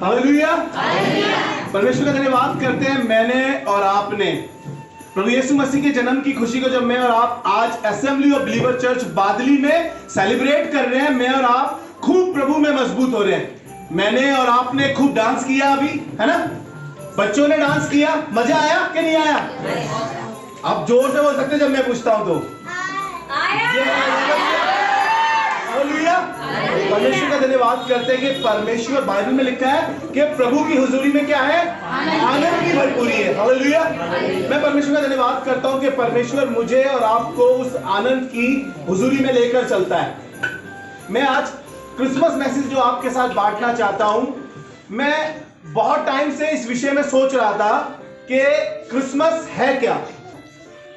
Hallelujah. परमेश्वर का धन्यवाद करते हैं। मैंने और आपने प्रभु यीशु मसीह के जन्म की खुशी को जब मैं और आप आज असेंबली ऑफ बिलीवर चर्च बादली में सेलिब्रेट कर रहे हैं, मैं और आप खूब प्रभु में मजबूत हो रहे हैं। मैंने और आपने खूब डांस किया अभी, है ना? बच्चों ने डांस किया, मजा आया कि नहीं आया? आप जोर से बोल सकते हैं जब मैं पूछता हूं तो हालेलुया। परमेश्वर का धन्यवाद करते हैं कि परमेश्वर बाइबल में लिखा है कि प्रभु की हुजूरी में क्या है? आनंद की भरपूरी है। हालेलुया। मैं परमेश्वर का धन्यवाद करता हूं कि परमेश्वर मुझे और आपको उस आनंद की हुजूरी में लेकर चलता है। मैं आज क्रिसमस मैसेज जो आपके साथ बांटना चाहता हूं, मैं बहुत टाइम से इस विषय में सोच रहा था कि क्रिसमस है क्या।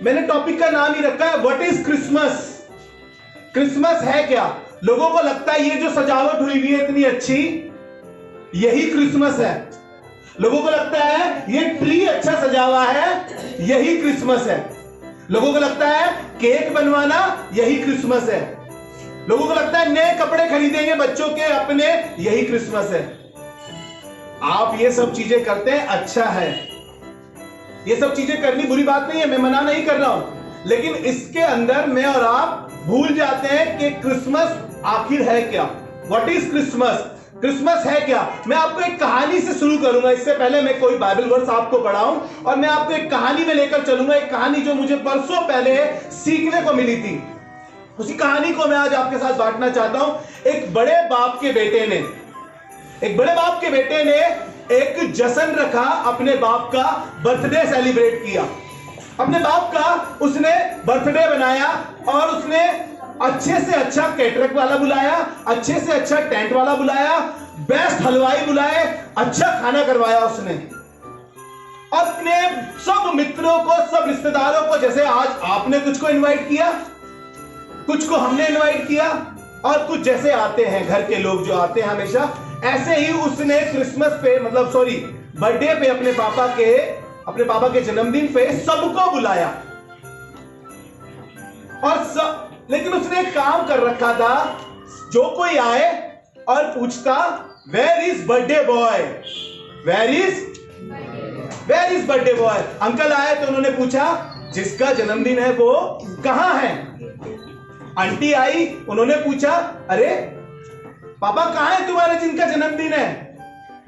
मैंने टॉपिक का नाम ही रखा है व्हाट इज क्रिसमस। क्रिसमस है क्या? लोगों को लगता है ये जो सजावट हुई हुई है इतनी अच्छी, यही क्रिसमस है। लोगों को लगता है ये ट्री अच्छा सजा हुआ है, यही क्रिसमस है। लोगों को लगता है केक बनवाना यही क्रिसमस है। लोगों को लगता है नए कपड़े खरीदेंगे बच्चों के अपने, यही क्रिसमस है। आप ये सब चीजें करते हैं, अच्छा है। ये सब चीजें करनी बुरी बात नहीं है, मैं मना नहीं कर रहा हूं, लेकिन इसके अंदर मैं और आप भूल जाते हैं कि क्रिसमस आखिर है क्या। What is Christmas? क्रिसमस है क्या? मैं आपको एक कहानी से शुरू करूंगा। इससे पहले मैं कोई बाइबल वर्स आपको पढ़ाऊं और मैं आपको एक कहानी में लेकर चलूंगा। एक कहानी जो मुझे परसों पहले सीखने को मिली थी, उसी कहानी को मैं आज आपके साथ बांटना चाहता हूं। एक बड़े बाप के बेटे ने एक जश्न रखा, अपने बाप का बर्थडे सेलिब्रेट किया। अपने बाप का उसने बर्थडे बनाया और उसने अच्छे से अच्छा कैटरक वाला बुलाया, अच्छे से अच्छा टेंट वाला बुलाया, बेस्ट हलवाई बुलाए, अच्छा खाना करवाया उसने। अपने सब मित्रों को, सब रिश्तेदारों को, जैसे आज आपने कुछ को इनवाइट किया, कुछ को हमने इनवाइट किया, और कुछ जैसे आते हैं घर के लोग जो आते हैं हमेशा, ऐसे ही उसने क्रिसमस पे बर्थडे पे अपने पापा के जन्मदिन पे सबको बुलाया। और लेकिन उसने एक काम कर रखा था, जो कोई आए और पूछता where is birthday boy, where is birthday boy. Uncle आए तो उन्होंने पूछा जिसका जन्मदिन है वो कहां है। आंटी आई, उन्होंने पूछा अरे पापा कहां है तुम्हारे जिनका जन्मदिन है।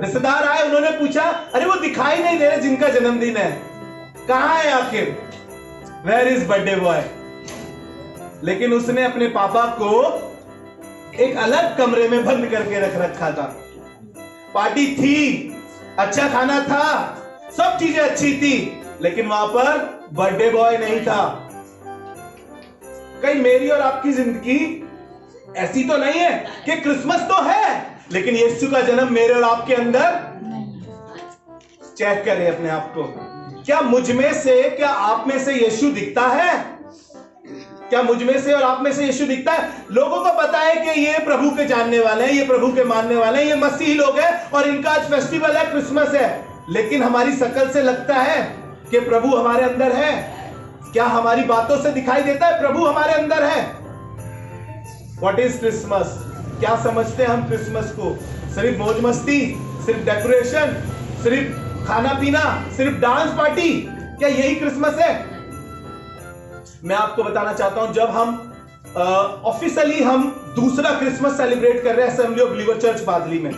रिश्तेदार आए, उन्होंने पूछा अरे वो दिखाई नहीं दे रहे जिनका जन्मदिन है, कहां है आखिर, वेयर इज बर्थडे बॉय। लेकिन उसने अपने पापा को एक अलग कमरे में बंद करके रख रखा था। पार्टी थी, अच्छा खाना था, सब चीजें अच्छी थी, लेकिन वहां पर बर्थडे बॉय नहीं था। कहीं मेरी और आपकी जिंदगी ऐसी तो नहीं है कि क्रिसमस तो है लेकिन यीशु का जन्म मेरे और आपके अंदर। चेक करें अपने आप को, क्या मुझ में से, क्या आप में से यीशु दिखता है? क्या मुझ में से और आप में से यीशु दिखता है? लोगों को पता है कि ये प्रभु के जानने वाले हैं, ये प्रभु के मानने वाले हैं, ये मसीही लोग हैं और इनका आज फेस्टिवल है, क्रिसमस है। लेकिन हमारी शक्ल से लगता है कि प्रभु हमारे अंदर है। क्या हमारी बातों से दिखाई देता है प्रभु हमारे अंदर है? What is Christmas? क्या समझते हैं हम क्रिसमस को? सिर्फ मौज मस्ती, सिर्फ डेकोरेशन, सिर्फ खाना पीना, सिर्फ डांस पार्टी, क्या यही क्रिसमस है? मैं आपको बताना चाहता हूं, जब हम ऑफिशियली हम दूसरा क्रिसमस सेलिब्रेट कर रहे हैं असेंबली ऑफ बिलीवर चर्च बादली में,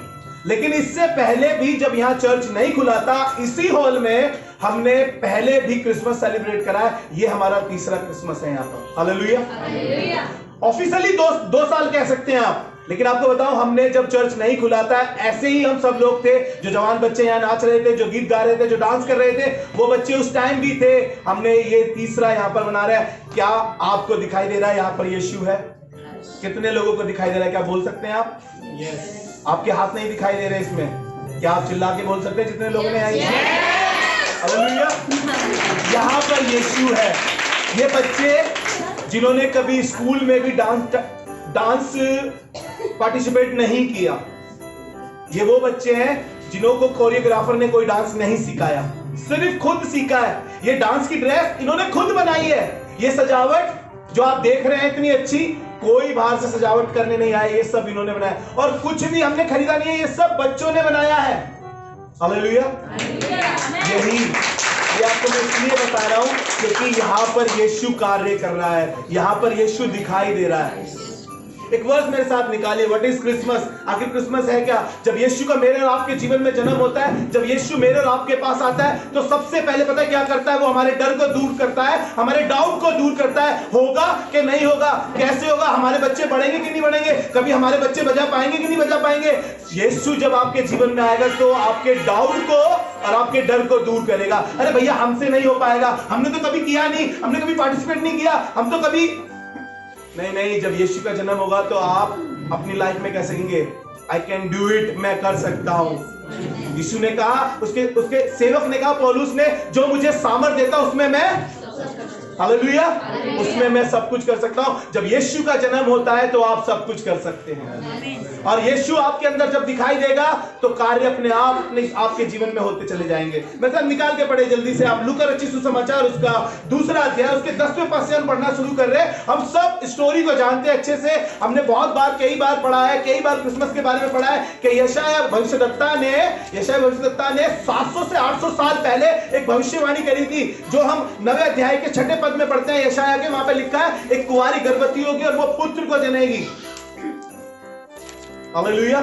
लेकिन इससे पहले भी जब यहां चर्च नहीं खुला था, इसी हॉल में हमने पहले भी क्रिसमस सेलिब्रेट करा है। ये हमारा तीसरा क्रिसमस है यहां पर। हालेलुया। ऑफिशियली दो साल कह सकते हैं आप, लेकिन आपको बताऊं, हमने जब चर्च नहीं खुला था, ऐसे ही हम सब लोग थे, जो जवान बच्चे यहाँ नाच रहे थे, जो गीत गा रहे थे, जो डांस कर रहे थे, वो बच्चे उस टाइम भी थे। हमने ये तीसरा यहाँ पर मना रहे हैं। क्या आपको दिखाई दे रहा है यहाँ पर यीशु है? कितने लोगों को दिखाई दे रहा है? क्या बोल सकते हैं आप? यस। आपके हाथ नहीं दिखाई दे रहे इसमें, क्या आप चिल्ला के बोल सकते हैं जितने लोगों ने आई? हालेलुया। यहाँ पर यीशु है। ये बच्चे जिन्होंने कभी स्कूल में भी डांस पार्टिसिपेट नहीं किया, ये वो बच्चे हैं जिन्हों को कोरियोग्राफर ने कोई डांस नहीं सिखाया, सिर्फ खुद सीखा है। ये डांस की ड्रेस इन्होंने खुद बनाई है। ये सजावट जो आप देख रहे हैं इतनी अच्छी, कोई बाहर से सजावट करने नहीं आए, ये सब इन्होंने बनाया। और कुछ भी हमने खरीदा नहीं है, ये सब बच्चों ने बनाया है। हालेलुया। यही ये आपको मैं इसलिए बता रहा हूं क्योंकि यहां पर यीशु कार्य कर रहा है, यहां पर यीशु दिखाई दे रहा है। एक वर्ष मेरे साथ निकालिए, व्हाट इज क्रिसमस? आखिर क्रिसमस है क्या? जब यीशु का मेरे और आपके जीवन में जन्म होता है, जब यीशु मेरे और आपके पास आता है, तो सबसे पहले पता है क्या करता है? वो हमारे डर को दूर करता है, हमारे डाउट को दूर करता है। होगा कि नहीं होगा, कैसे होगा, हमारे बच्चे बढ़ेंगे कि नहीं बढ़ेंगे, कभी हमारे बच्चे बजा पाएंगे कि नहीं बजा पाएंगे। यीशु जब आपके जीवन में आएगा तो आपके डाउट को और आपके डर को दूर करेगा। अरे भैया हमसे नहीं हो पाएगा, हमने तो कभी किया नहीं, हमने कभी पार्टिसिपेट नहीं किया, हम तो कभी नहीं। जब यीशु का जन्म होगा तो आप अपनी लाइफ में कह सकेंगे आई कैन डू इट, मैं कर सकता हूं। यीशु ने कहा, उसके सेवक ने कहा, पौलुस ने, जो मुझे सामर्थ देता उसमें मैं, हालेलुया, उसमें मैं सब कुछ कर सकता हूं। जब यीशु का जन्म होता है तो आप सब कुछ कर सकते हैं, और यीशु आपके अंदर जब दिखाई देगा तो कार्य अपने आप आपके जीवन में होते चले जाएंगे। मतलब निकाल के पढ़े जल्दी से आप लूका रचित सुसमाचार उसका 2 अध्याय उसके 10वें पद से हम पढ़ना शुरू कर रहे हैं। हम सब स्टोरी को जानते हैं अच्छे से, हमने बहुत बार, कई बार पढ़ा है, कई बार क्रिसमस के बारे में पढ़ा है कि यशायाह भविष्यद्वक्ता ने 700 से 800 साल पहले एक भविष्यवाणी करी थी, जो हम 9वें अध्याय के 6 पद में पढ़ते हैं। यशायाह के, वहां पे लिखा है एक कुंवारी गर्भवती होगी और वो पुत्र को जनेगी। हालेलुया।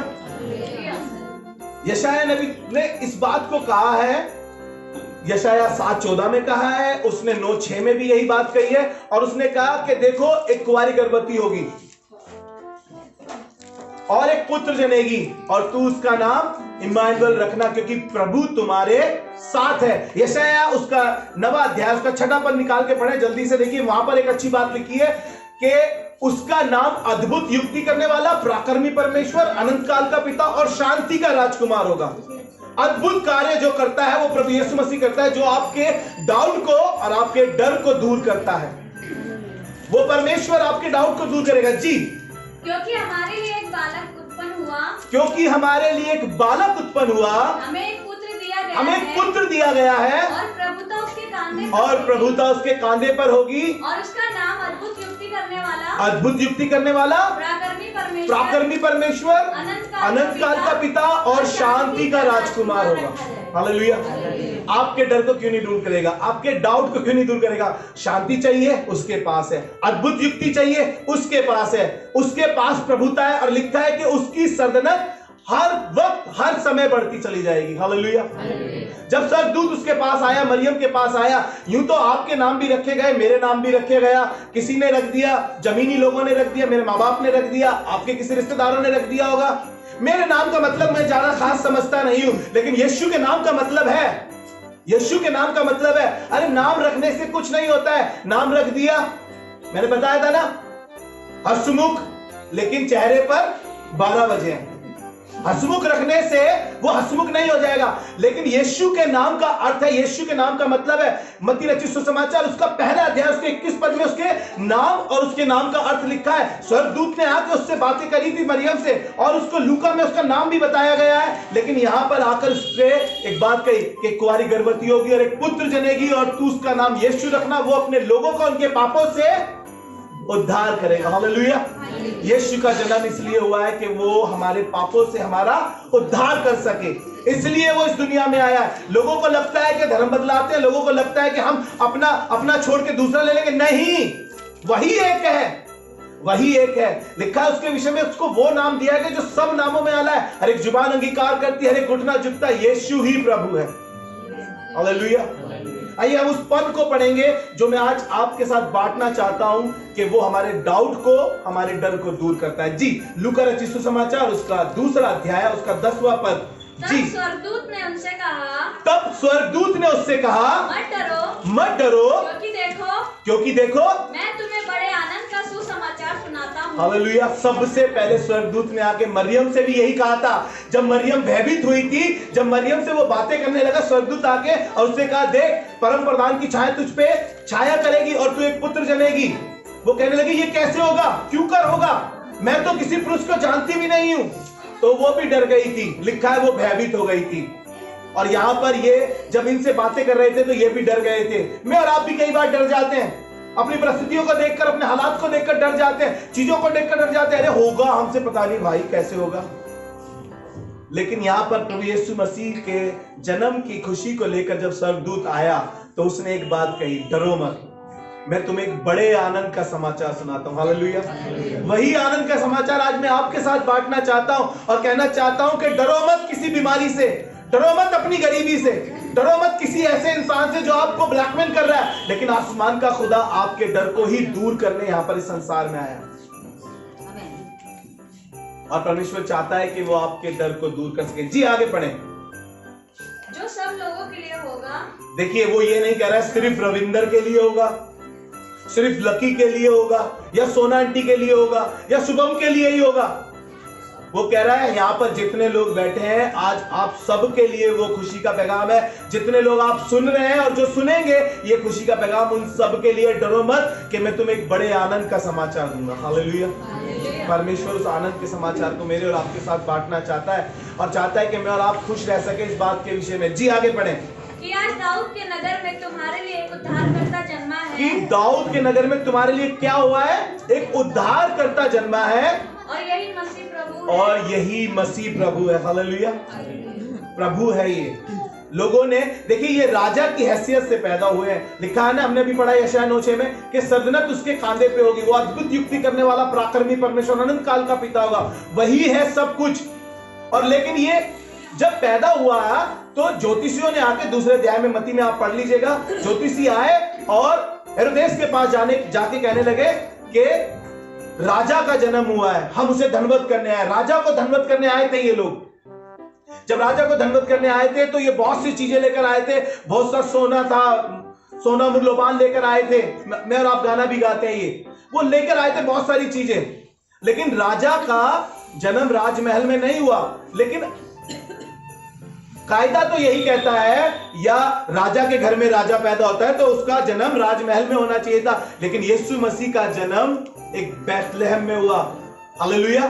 यशायाह नबी ने इस बात को कहा है, यशायाह 7:14 में कहा है, उसने 9:6 में भी यही बात कही है, और उसने कहा कि देखो एक कुंवारी गर्भवती होगी और एक पुत्र जनेगी और तू उसका नाम इम्मानुएल रखना, क्योंकि प्रभु तुम्हारे साथ है। यशायाह उसका 9वां अध्याय उसका 6वां पद निकाल के पढ़े जल्दी से, देखिए वहां पर एक अच्छी बात लिखी है कि उसका नाम अद्भुत युक्ति करने वाला, पराक्रमी परमेश्वर, अनंत काल का पिता और शांति का राजकुमार होगा। अद्भुत कार्य जो करता है वो प्रभु यीशु मसीह करता है, जो आपके डाउट को और आपके डर को दूर करता है। वो परमेश्वर आपके डाउट को दूर करेगा। जी, क्योंकि हमारे लिए एक बालक उत्पन्न हुआ, क्योंकि हमारे लिए एक बालक उत्पन्न हुआ, हमें एक पुत्र दिया गया, हमें एक पुत्र दिया गया है, और प्रभुता उसके कांधे पर और प्रभुता उसके कांधे पर होगी, और उसका नाम अद्भुत युक्ति करने वाला, अद्भुत युक्ति करने वाला, पराक्रमी परमेश्वर, अनंत काल का पिता और शांति का राजकुमार होगा। हालेलुया। आपके डर को क्यों नहीं दूर करेगा? आपके डाउट को क्यों नहीं दूर करेगा? शांति चाहिए, उसके पास है। अद्भुत युक्ति चाहिए, उसके पास है। उसके पास प्रभुता है, और लिखा है कि उसकी सल्तनत हर वक्त हर समय बढ़ती चली जाएगी। हालेलुया। जब स्वर्गदूत उसके पास आया, मरियम के पास आया, यूं तो आपके नाम भी रखे गए, मेरे नाम भी रखे गया, किसी ने रख दिया, जमीनी लोगों ने रख दिया, मेरे माँ बाप ने रख दिया, आपके किसी रिश्तेदारों ने रख दिया होगा। मेरे नाम का मतलब मैं ज्यादा खास समझता नहीं हूं, लेकिन यीशु के नाम का मतलब है, यीशु के नाम का मतलब है। अरे नाम रखने से कुछ नहीं होता है, नाम रख दिया, मैंने बताया था ना, हंसमुख, लेकिन चेहरे पर 12 बजे हैं। हंसमुख रखने से वो हंसमुख नहीं हो जाएगा, लेकिन यीशु के नाम का अर्थ है, यीशु के नाम का मतलब है। मत्ती रचित सुसमाचार उसका 1 अध्याय उसके 21 पद में उसके नाम और उसके नाम का अर्थ लिखा है। स्वर्गदूत ने आकर उससे बातें करी थी मरियम से, और उसको लूका में उसका नाम भी बताया गया है, लेकिन यहां पर आकर उससे एक बात कही कि कुंवारी गर्भवती होगी और एक पुत्र जनेगी और तू उसका नाम यीशु रखना। वो अपने लोगों को उनके पापों से उद्धार करेगा। हालेलुया। यीशु का जन्म इसलिए हुआ है कि वो हमारे पापों से हमारा उद्धार कर सके, इसलिए वो इस दुनिया में आया है। लोगों को लगता है कि धर्म बदलाते हैं, लोगों को लगता है कि हम अपना छोड़ के दूसरा ले लेंगे। नहीं, वही एक है, वही एक है। लिखा है उसके विषय में, उसको वो नाम दिया है जो सब नामों में आला है, हर एक जुबान अंगीकार करती है, हर एक घुटना झुकता है, यीशु ही प्रभु है। हालेलुया। आइए हम उस पद को पढ़ेंगे जो मैं आज आपके साथ बांटना चाहता हूं कि वो हमारे डाउट को, हमारे डर को दूर करता है। जी, लूका रचित सुसमाचार उसका 2 अध्याय उसका 10वां पद। जी, स्वर्गदूत ने उनसे कहा, तब स्वर्गदूत ने उससे कहा, मत डरो, क्योंकि देखो मैं तुम्हें बड़े आनंद का सुसमाचार सुनाता हूं। हालेलुया। सबसे पहले स्वर्गदूत ने आके मरियम से भी यही कहा था। जब मरियम भयभीत हुई थी, जब मरियम से वो बातें करने लगा, स्वर्गदूत आके और उससे कहा, देख परम प्रधान की छाया तुझ पे छाया करेगी और तू एक पुत्र जनेगी। वो कहने लगी, ये कैसे होगा, क्यों कर होगा, मैं तो किसी पुरुष को जानती भी नहीं हूं। तो वो भी डर गई थी, लिखा है वो भयभीत हो गई थी। और यहां पर ये जब इनसे बातें कर रहे थे तो ये भी डर गए थे। मैं और आप भी कई बार डर जाते हैं, अपनी परिस्थितियों को देखकर, अपने हालात को देखकर डर जाते हैं, चीजों को देखकर डर जाते हैं। अरे होगा हमसे, पता नहीं भाई कैसे होगा। लेकिन यहाँ पर प्रभु यीशु मसीह के जन्म की खुशी को लेकर जब स्वर्गदूत आया तो उसने एक बात कही, डरो मत, मैं तुम्हें एक बड़े आनंद का समाचार सुनाता हूँ। हालेलुया। वही आनंद का समाचार आज मैं आपके साथ बांटना चाहता हूँ और कहना चाहता हूँ कि डरो मत किसी बीमारी से, डरो मत अपनी गरीबी से, डरो मत किसी ऐसे इंसान से जो आपको ब्लैकमेल कर रहा है, लेकिन आसमान का खुदा आपके डर को ही दूर करने यहाँ पर इस संसार में आया। और परमेश्वर चाहता है कि वो आपके डर को दूर कर सके। जी आगे पढ़ें। जो सब लोगों के लिए होगा। देखिए वो ये नहीं कह रहा है सिर्फ रविंदर के लिए होगा, सिर्फ लकी के लिए होगा, या सोना आंटी के लिए होगा, या शुभम के लिए ही होगा। वो कह रहा है यहाँ पर जितने लोग बैठे हैं आज आप सब के लिए वो खुशी का पैगाम है। जितने लोग आप सुन रहे हैं और जो सुनेंगे ये खुशी का पैगाम उन सब के लिए। डरो मत कि मैं तुम्हें एक बड़े आनंद का समाचार दूंगा। हालेलुया। परमेश्वर उस आनंद के समाचार को मेरे और आपके साथ बांटना चाहता है और चाहता है कि मैं और आप खुश रह सके इस बात के विषय में। जी आगे बढ़ें। कि आज दाऊद के नगर में तुम्हारे लिए एक उद्धारकर्ता जन्मा है। कि दाऊद के नगर में तुम्हारे लिए क्या हुआ है? एक उद्धारकर्ता जन्मा है और यही मसीह प्रभु है। और यही मसीह प्रभु है। हालेलुया। प्रभु है ये। लोगों ने देखिए ये राजा की हैसियत से पैदा हुए हैं। लिखा है ना, हमने भी पढ़ा यशायाह 9:6 में कि सल्तनत उसके कांधे पे होगी, वो अद्भुत युक्ति करने वाला पराक्रमी परमेश्वर अनंत काल का पिता होगा। वही है सब कुछ। और लेकिन ये जब पैदा हुआ तो ज्योतिषियों ने आके दूसरे अध्याय में मत्ती में आप पढ़ लीजिएगा, ज्योतिषी आए और हेरोदेस के पास जाके कहने लगे कि राजा का जन्म हुआ है, हम उसे धन्यवाद करने आए। राजा को धन्यवाद करने आए थे ये लोग। जब राजा को धन्यवाद करने आए थे तो ये बहुत सी चीजें लेकर आए थे। बहुत सा सोना था, सोना मूल्यवान लेकर आए थे। मैं और आप गाना भी गाते हैं, ये वो लेकर आए थे बहुत सारी चीजें। लेकिन राजा का जन्म राजमहल में नहीं हुआ। लेकिन कायदा तो यही कहता है या राजा के घर में राजा पैदा होता है तो उसका जन्म राजमहल में होना चाहिए था। लेकिन यीशु मसीह का जन्म एक बैतलहम में हुआ। हालेलुया।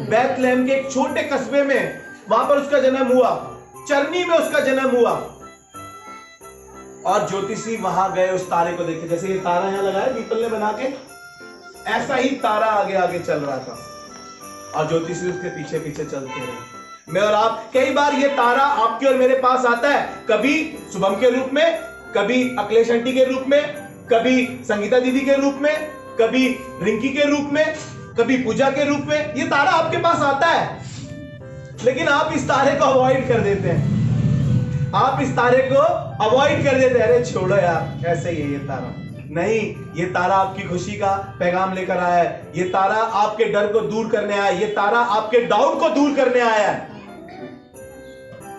बैतलहम के एक छोटे कस्बे में वहां पर उसका जन्म हुआ, चरनी में उसका जन्म हुआ। और ज्योतिषी वहां गए उस तारे को देखे। जैसे ये तारा यहां लगा है पीपल ने बना के, ऐसा ही तारा आगे आगे चल रहा था और ज्योतिषी उसके पीछे पीछे चलते रहे। मैं और आप, कई बार ये तारा आपके और मेरे पास आता है, कभी शुभम के रूप में, कभी अखिलेश आंटी के रूप में, कभी संगीता दीदी के रूप में, कभी रिंकी के रूप में, कभी पूजा के रूप में। ये तारा आपके पास आता है, लेकिन आप इस तारे को अवॉइड कर देते हैं। आप इस तारे को अवॉइड कर देते हैं। अरे छोड़ो यार, ऐसे ही है ये तारा। नहीं, ये तारा आपकी खुशी का पैगाम लेकर आया है। ये तारा आपके डर को दूर करने आया है। ये तारा आपके डाउट को दूर करने आया है।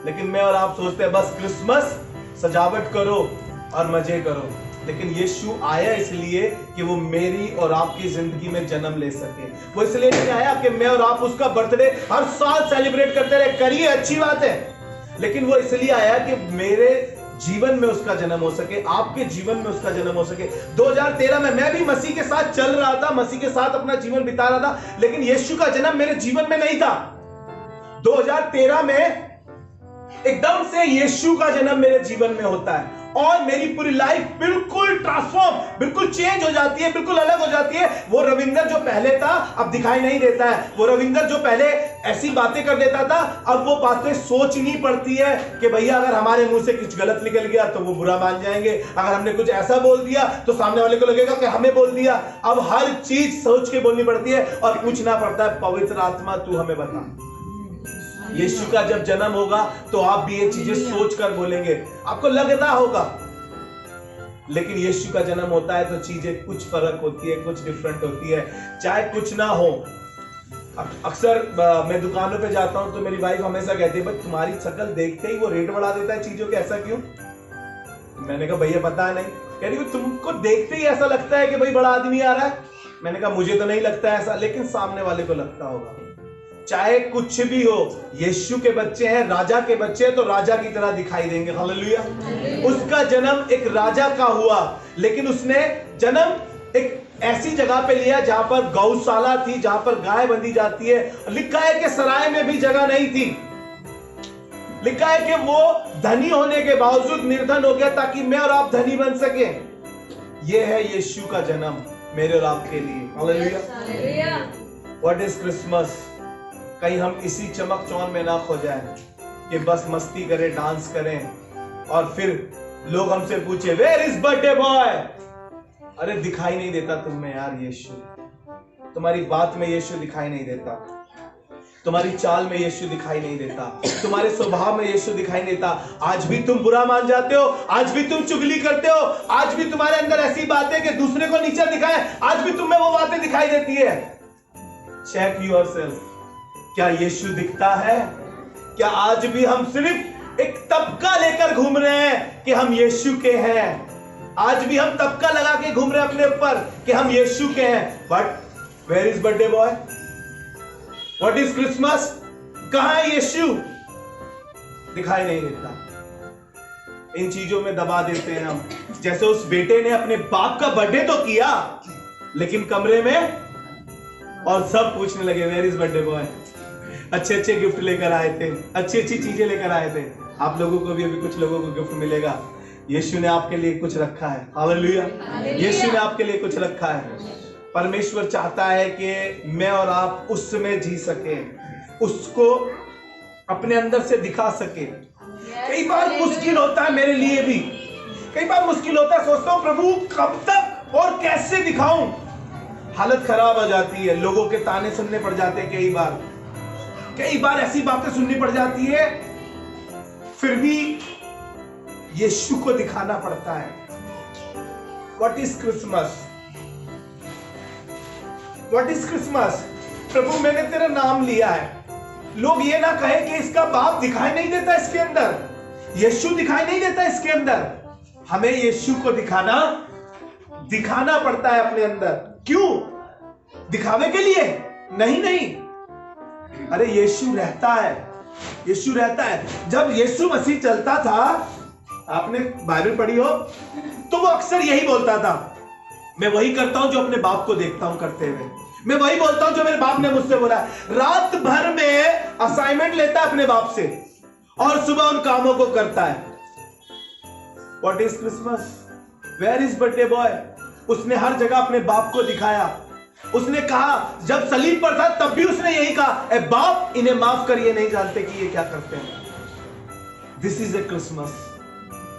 लेकिन मैं और आप सोचते हैं बस क्रिसमस सजावट करो और मजे करो। लेकिन यीशु आया इसलिए कि वो मेरी और आपकी जिंदगी में जन्म ले सके। वो इसलिए नहीं आया कि मैं और आप उसका बर्थडे हर साल सेलिब्रेट करते रहे। करिए, अच्छी बात है, लेकिन वो इसलिए आया कि मेरे जीवन में उसका जन्म हो सके, आपके जीवन में उसका जन्म हो सके। 2013 में मैं भी मसीह के साथ चल रहा था, मसीह के साथ अपना जीवन बिता रहा था, लेकिन यीशु का जन्म मेरे जीवन में नहीं था। 2013 में एकदम से यीशु का जन्म मेरे जीवन में होता है और मेरी पूरी लाइफ बिल्कुल ट्रांसफॉर्म, बिल्कुल चेंज हो जाती है, बिल्कुल अलग हो जाती है। वो रविंदर जो पहले था अब दिखाई नहीं देता है। वो रविंदर जो पहले ऐसी बातें कर देता था अब वो बातें सोचनी पड़ती है कि भैया अगर हमारे मुंह से कुछ गलत निकल गया तो वो बुरा मान जाएंगे, अगर हमने कुछ ऐसा बोल दिया तो सामने वाले को लगेगा कि हमें बोल दिया। अब हर चीज सोच के बोलनी पड़ती है और पूछना पड़ता है, पवित्र आत्मा तू हमें बता। यीशु का जब जन्म होगा तो आप भी ये चीजें सोच कर बोलेंगे, आपको लगता होगा। लेकिन यीशु का जन्म होता है तो चीजें कुछ फर्क होती है, कुछ डिफरेंट होती है, चाहे कुछ ना हो। अक्सर मैं दुकानों पे जाता हूं तो मेरी वाइफ हमेशा कहती है, भाई तुम्हारी शक्ल देखते ही वो रेट बढ़ा देता है चीजों के, ऐसा क्यों? मैंने कहा भैया पता नहीं। कह रही तुमको देखते ही ऐसा लगता है कि भाई बड़ा आदमी आ रहा है। मैंने कहा मुझे तो नहीं लगता ऐसा, लेकिन सामने वाले को लगता होगा। चाहे कुछ भी हो, यीशु के बच्चे हैं, राजा के बच्चे हैं तो राजा की तरह दिखाई देंगे। हालेलुया। उसका जन्म एक राजा का हुआ, लेकिन उसने जन्म एक ऐसी जगह पे लिया जहां पर गौशाला थी, जहां पर गाय बंधी जाती है। लिखा है कि सराय में भी जगह नहीं थी। लिखा है कि वो धनी होने के बावजूद निर्धन हो गया ताकि मैं और आप धनी बन सके। यह है यीशु का जन्म मेरे और आपके लिए। हालेलुया। What is Christmas? कहीं हम इसी चमक चौन में ना खो जाए कि बस मस्ती करें, डांस करें और फिर लोग हमसे पूछे वेयर इज बर्थडे बॉय। अरे दिखाई नहीं देता तुम में यार यीशु, तुम्हारी बात में यीशु दिखाई नहीं देता, तुम्हारी चाल में यीशु दिखाई नहीं देता, तुम्हारे स्वभाव में यीशु दिखाई नहीं देता। आज भी तुम बुरा मान जाते हो, आज भी तुम चुगली करते हो, आज भी तुम्हारे अंदर ऐसी बातें कि दूसरे को नीचा दिखाए, आज भी तुम में वो बातें दिखाई देती है। चेक योरसेल्फ, क्या यीशु दिखता है? क्या आज भी हम सिर्फ एक तबका लेकर घूम रहे हैं कि हम यीशु के हैं? आज भी हम तबका लगा के घूम रहे हैं अपने ऊपर कि हम यीशु के हैं। But where is birthday boy? What is Christmas? कहां है यीशु? दिखाई नहीं देता। इन चीजों में दबा देते हैं हम। जैसे उस बेटे ने अपने बाप का बर्थडे तो किया, लेकिन कमरे में और सब पूछने लगे वेयर इज बर्थडे बॉय। अच्छे अच्छे गिफ्ट लेकर आए थे, अच्छी अच्छी चीजें लेकर आए थे। आप लोगों को भी अभी कुछ लोगों को गिफ्ट मिलेगा। यीशु ने आपके लिए कुछ रखा है। हालेलुया। यीशु ने आपके लिए कुछ रखा है। परमेश्वर चाहता है कि मैं और आप उसमें जी सके, उसको अपने अंदर से दिखा सके। कई बार मुश्किल होता है मेरे लिए भी, कई बार मुश्किल होता है, सोचता हूं प्रभु कब तक और कैसे दिखाऊं। हालत खराब हो जाती है, लोगों के ताने सुनने पड़ जाते हैं, कई बार ऐसी बातें सुननी पड़ जाती है, फिर भी यीशु को दिखाना पड़ता है। What is Christmas? What is Christmas? प्रभु मैंने तेरा नाम लिया है, लोग ये ना कहे कि इसका बाप दिखाई नहीं देता इसके अंदर, यीशु दिखाई नहीं देता इसके अंदर। हमें यीशु को दिखाना पड़ता है अपने अंदर। क्यों? दिखावे के लिए? नहीं, अरे यीशु रहता है, यीशु रहता है। जब यीशु मसीह चलता था, आपने बाइबल पढ़ी हो तो वो अक्सर यही बोलता था, मैं वही करता हूं जो अपने बाप को देखता हूं करते हुए, मैं वही बोलता हूं जो मेरे बाप ने मुझसे बोला। रात भर में असाइनमेंट लेता है अपने बाप से और सुबह उन कामों को करता है। What is Christmas? Where is birthday boy? उसने हर जगह अपने बाप को दिखाया। उसने कहा, जब सलीब पर था तब भी उसने यही कहा, ए बाप इन्हें माफ कर, ये नहीं जानते कि ये क्या करते हैं। This is a Christmas,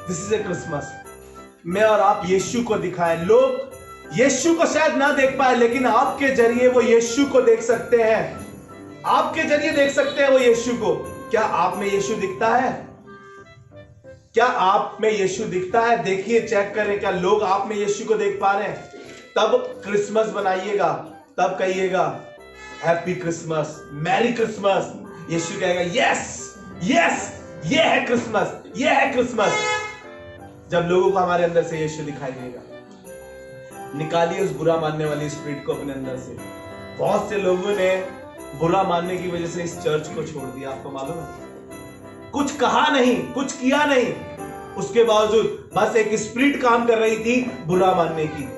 this is a Christmas. मैं और आप यीशु को दिखाएं। लोग यीशु को शायद ना देख पाए, लेकिन आपके जरिए वो यीशु को देख सकते हैं। आपके जरिए देख सकते हैं वो यीशु को। क्या आप में यीशु दिखता है? क्या आप में यीशु दिखता है? देखिए, चेक करें, क्या लोग आप में यीशु को देख पा रहे हैं? तब क्रिसमस बनाइएगा, तब कहिएगा हैप्पी क्रिसमस, मैरी क्रिसमस। यीशु कहेगा यस यस, ये है क्रिसमस, ये है क्रिसमस। जब लोगों को हमारे अंदर से यीशु दिखाई देगा। निकालिए उस बुरा मानने वाली स्पिरिट को अपने अंदर से। बहुत से लोगों ने बुरा मानने की वजह से इस चर्च को छोड़ दिया, आपको मालूम है? कुछ कहा नहीं, कुछ किया नहीं, उसके बावजूद बस एक स्पिरिट काम कर रही थी बुरा मानने की,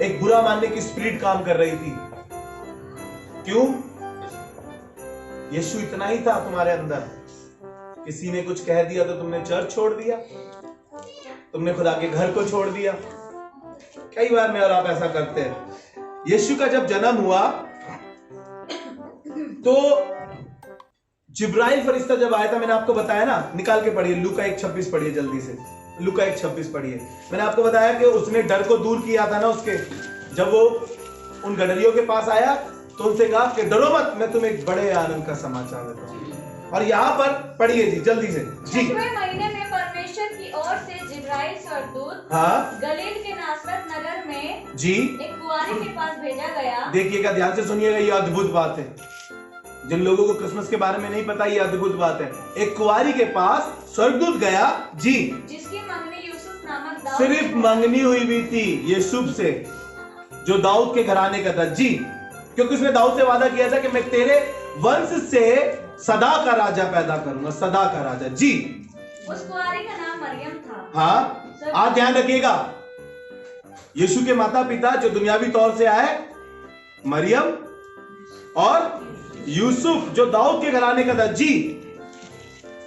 एक बुरा मानने की स्पिरिट काम कर रही थी। क्यों? यीशु इतना ही था तुम्हारे अंदर। किसी ने कुछ कह दिया तो तुमने चर्च छोड़ दिया, तुमने खुदा के घर को छोड़ दिया। कई बार मैं और आप ऐसा करते हैं। यीशु का जब जन्म हुआ तो जिब्राइल फरिश्ता जब आया था, मैंने आपको बताया ना, निकाल के पढ़िए, लूका 1:26 पढ़िए जल्दी से, लूका 1:26 पढ़िए। मैंने आपको बताया कि उसने डर को दूर किया था ना उसके। जब वो उन गडरियों के पास आया तो उनसे कहा कि डरो मत, मैं तुम्हें एक बड़े आनंद का समाचार देता हूं। और यहां पर पढ़िए जी जल्दी से जी। 6वें महीने में परमेश्वर की ओर से जिब्राइल स्वर्गदूत गलील के नासरत नगर में जी एक कुंवारी के पास भेजा गया। देखिएगा, ध्यान से सुनिएगा, ये अद्भुत बात है। जिन लोगों को क्रिसमस के बारे में नहीं पता, ये अद्भुत बात है। एक कुंवारी के पास स्वर्गदूत गया जी, जिसकी मंगनी यूसुफ नामक दाऊद, सिर्फ मंगनी हुई भी थी यूसुफ से, जो दाऊद के घराने का था जी, क्योंकि उसने दाऊद से वादा किया था कि मैं तेरे वंश से सदा का राजा पैदा करूंगा, सदा का राजा जी। उस कुंवारी का नाम मरियम था। हाँ, आप ध्यान रखिएगा, यीशु के माता पिता जो दुनियावी तौर से आए, मरियम और यूसुफ जो दाऊद के घराने का था जी।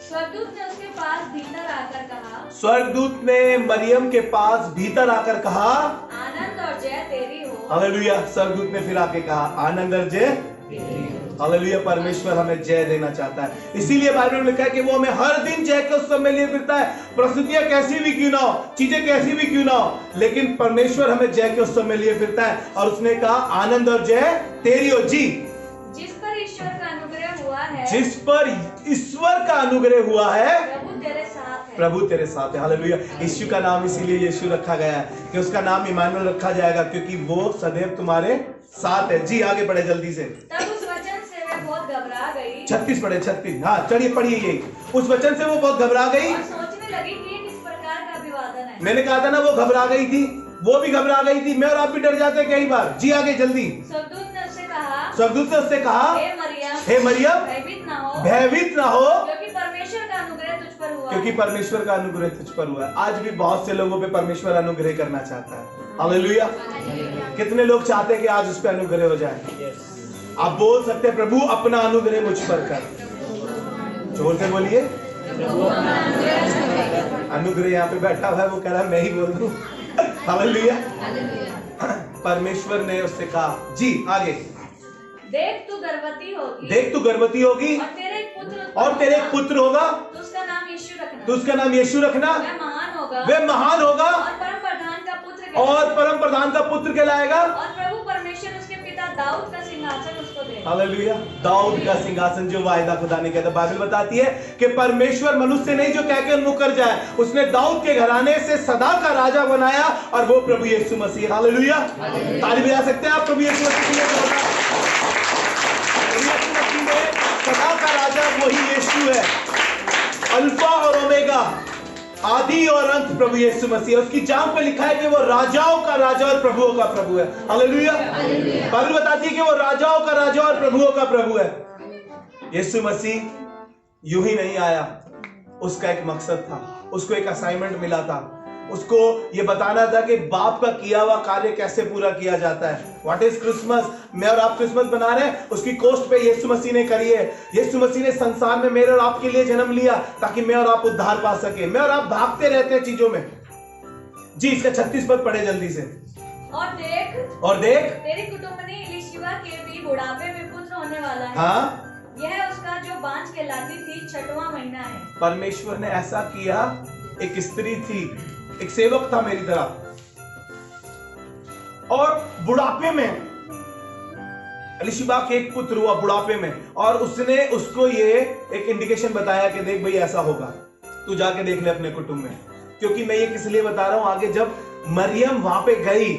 स्वर्गदूत ने उसके पास भीतर आकर कहा, स्वर्गदूत ने मरियम के पास भीतर आकर कहा, आनंद और जय तेरी हो। हालेलुया। स्वर्गदूत ने फिर आके कहा, आनंद और जय तेरी हो। हालेलुया। परमेश्वर हमें जय देना चाहता है, इसीलिए बाइबल में लिखा है कि वो हमें हर दिन जय के उत्सव में लिए फिरता है। परिस्थितियां कैसी भी क्यों ना हो, चीजें कैसी भी क्यों ना हो, लेकिन परमेश्वर हमें जय के उत्सव में लिए फिरता है। और उसने कहा आनंद और जय तेरी हो। जी, जिस पर ईश्वर का अनुग्रह हुआ है, जिस पर ईश्वर का अनुग्रह हुआ है, प्रभु तेरे साथ है। प्रभु तेरे साथ है। हालेलुया। यीशु का नाम इसीलिए यीशु रखा गया है कि उसका नाम इमानुएल रखा जाएगा, क्योंकि वो सदैव तुम्हारे साथ है। जी, आगे बढ़े जल्दी से। तब उस वचन से वे बहुत घबरा गई। 36 पढ़े, 36। हाँ चलिए पढ़िए ये। उस वचन से वो बहुत घबरा गई और सोचने लगी कि ये किस प्रकार का अभिवादन है। मैंने कहा था ना वो घबरा गई थी, वो भी घबरा गई थी। मैं और आप भी डर जाते हैं कई बार। जी, आगे जल्दी। स्वर्गदूत ने उससे कहा, स्वर्गदूत ने उससे कहा, हे मरियम भयभीत ना हो, क्योंकि परमेश्वर का अनुग्रह तुझ पर हुआ। क्योंकि परमेश्वर का अनुग्रह तुझ पर हुआ है। आज भी बहुत से लोगों पे परमेश्वर अनुग्रह करना चाहता है। हालेलुया। कितने लोग चाहते हैं कि आज उस पर अनुग्रह हो जाए। आप बोल सकते हैं प्रभु अपना अनुग्रह मुझ पर कर। जोर से बोलिए। अनुग्रह यहाँ पे बैठा हुआ है, वो कह रहा है मैं ही बोल दूं। हालेलुया। परमेश्वर ने उससे कहा, जी आगे, देख तू गर्भवती होगी, देख तू गर्भवती होगी और तेरे एक पुत्र होगा, तो उसका नाम यीशु रखना, तो उसका नाम यीशु रखना। वह महान होगा, वह महान होगा और परम प्रधान का पुत्र कहलाएगा। और प्रभु परमेश्वर उसके पिता दाऊद का सिंहासन उसको देगा। हालेलुया। दाऊद का सिंहासन, जो वायदा खुदा ने किया था। बाइबल बताती है कि परमेश्वर मनुष्य नहीं जो कह के मुकर जाए, उसने दाऊद के घराने से सदा का राजा बनाया, और वो प्रभु यीशु मसीह। हालेलुया। ताली बजा सकते हैं आप प्रभु यीशु मसीह के लिए। सदा का राजा वही यीशु है, अल्फा और ओमेगा, आदि और अंत प्रभु यीशु मसीह। उसकी जांघ पे लिखा है कि वो राजाओं का राजा और प्रभुओं का प्रभु है। हालेलुया। बाइबल बताती है कि वो राजाओं का राजा और प्रभुओं का प्रभु है। यीशु मसीह यूं ही नहीं आया, उसका एक मकसद था, उसको एक असाइनमेंट मिला था। उसको ये बताना था कि बाप का किया हुआ कार्य कैसे पूरा किया जाता है। What is Christmas? मैं और आप क्रिसमस बना रहे हैं, उसकी कोस्ट पे यीशु मसीह ने करी है। यीशु मसीह ने संसार में मेरे और आपके लिए जन्म लिया ताकि मैं और आप उद्धार पा सके। मैं और आप भागते रहते हैं चीजों में। जी, इसका 36 पद पढ़े जल्दी से। और देख तेरी कुटुंबनी इलीशिबा के भी बुढ़ापे में पुत्र होने वाला है। हाँ, यह उसका जो बांझ कहलाती थी 6वां महीना है। परमेश्वर ने ऐसा किया। एक स्त्री थी, एक सेवक था मेरी तरह, और बुढ़ापे में एलीशिबा के एक पुत्र हुआ बुढ़ापे में, और उसने उसको ये एक इंडिकेशन बताया कि देख भाई ऐसा होगा, तू जाके देख ले अपने कुटुंब में। क्योंकि मैं ये किस लिए बता रहा हूं, आगे जब मरियम वहां पे गई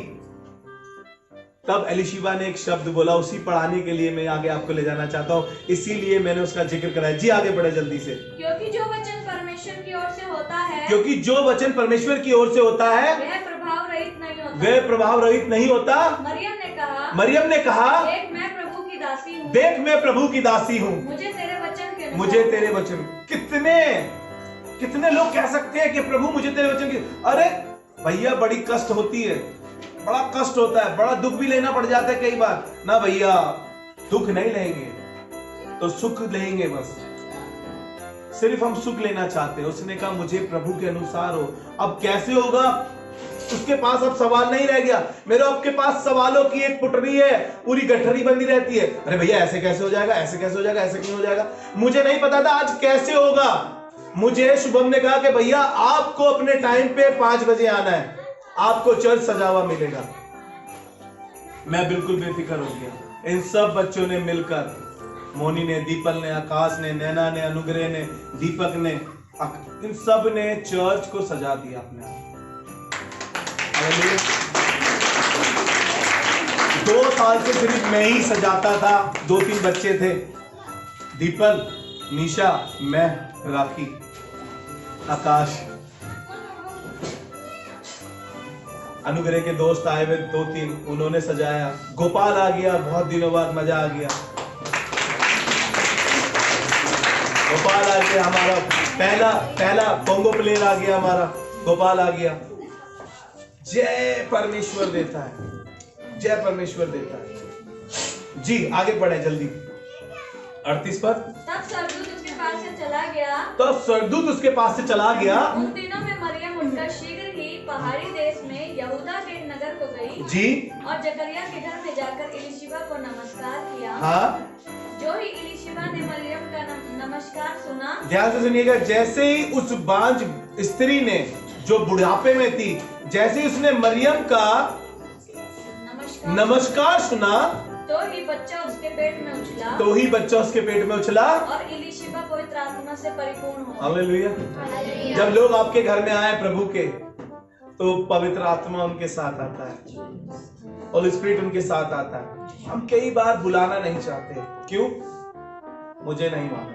तब एलीशिबा ने एक शब्द बोला, उसी पढ़ाने के लिए मैं आगे आपको ले जाना चाहता हूं, इसीलिए मैंने उसका जिक्र कराया। जी, आगे बढ़े जल्दी से। क्योंकि जो वचन परमेश्वर की ओर से होता है, क्योंकि जो वचन परमेश्वर की ओर से होता है वह प्रभाव रहित नहीं होता। वह प्रभाव रहित नहीं होता। मरियम ने कहा, देख मैं प्रभु की दासी हूँ, देख मैं प्रभु की दासी हूँ, मुझे तेरे वचन। कितने लोग कह सकते हैं कि प्रभु मुझे तेरे वचन की। अरे भैया, बड़ी कष्ट होती है, बड़ा कष्ट होता है, बड़ा दुख भी लेना पड़ जाता है कई बार ना। भैया दुख नहीं लेंगे तो सुख लेंगे, बस सिर्फ हम सुख लेना चाहते हैं। उसने कहा मुझे प्रभु के अनुसार हो। अब कैसे होगा? उसके पास अब सवाल नहीं रह गया। मेरे आपके पास सवालों की एक पुटरी है, पूरी गठरी बंदी रहती है। अरे भैया ऐसे कैसे हो जाएगा, ऐसे कैसे हो जाएगा, ऐसे क्यों हो जाएगा? मुझे नहीं पता था आज कैसे होगा। मुझे शुभम ने कहा कि भैया आपको अपने टाइम पे 5 बजे आना है, आपको चर्च सजा हुआ मिलेगा। मैं बिल्कुल बेफिक्र हो गया। इन सब बच्चों ने मिलकर, मोनी ने, दीपल ने, आकाश ने, नैना ने, अनुग्रह ने, दीपक ने, इन सब ने चर्च को सजा दिया अपने आप। 2 साल से सिर्फ मैं ही सजाता था। 2-3 बच्चे थे, दीपल, निशा, मैं, राखी, आकाश। अनुग्रह के दोस्त आए हुए 2-3, उन्होंने सजाया। गोपाल आ गया, बहुत दिनों बाद मजा आ गया। गोपाल आ गया, हमारा पहला पोंगो प्लेयर आ गया, हमारा गोपाल आ गया। जय परमेश्वर देता है, जय परमेश्वर देता है। जी, आगे बढ़े जल्दी। 38 पर। तब स्वर्गदूत उसके पास से चला गया। तो स्वर्गदूत उसके पास से चला गया। उन दिनों में मरियम उठकर शीघ्र ही पहाड़ी देश में यहूदा के नगर को गई। जी। और जकरिया के घर में जाकर एलीशिबा को नमस्कार किया। हाँ। जो ही इलीशिबा ने मरियम का नमस्कार सुना, ध्यान से सुनिएगा, जैसे ही उस बांझ स्त्री ने जो बुढ़ापे में थी, जैसे उसने मरियम का नमस्कार सुना, तो ही बच्चा उसके पेट में उछला, और इलीशिबा पवित्र आत्मा से परिपूर्ण हो। हालेलुया। जब लोग आपके घर में आए प्रभु के, तो पवित्र आत्मा उनके साथ आता है और स्पिरिट उनके साथ आता है। हम कई बार बुलाना नहीं चाहते, क्यों? मुझे नहीं मालूम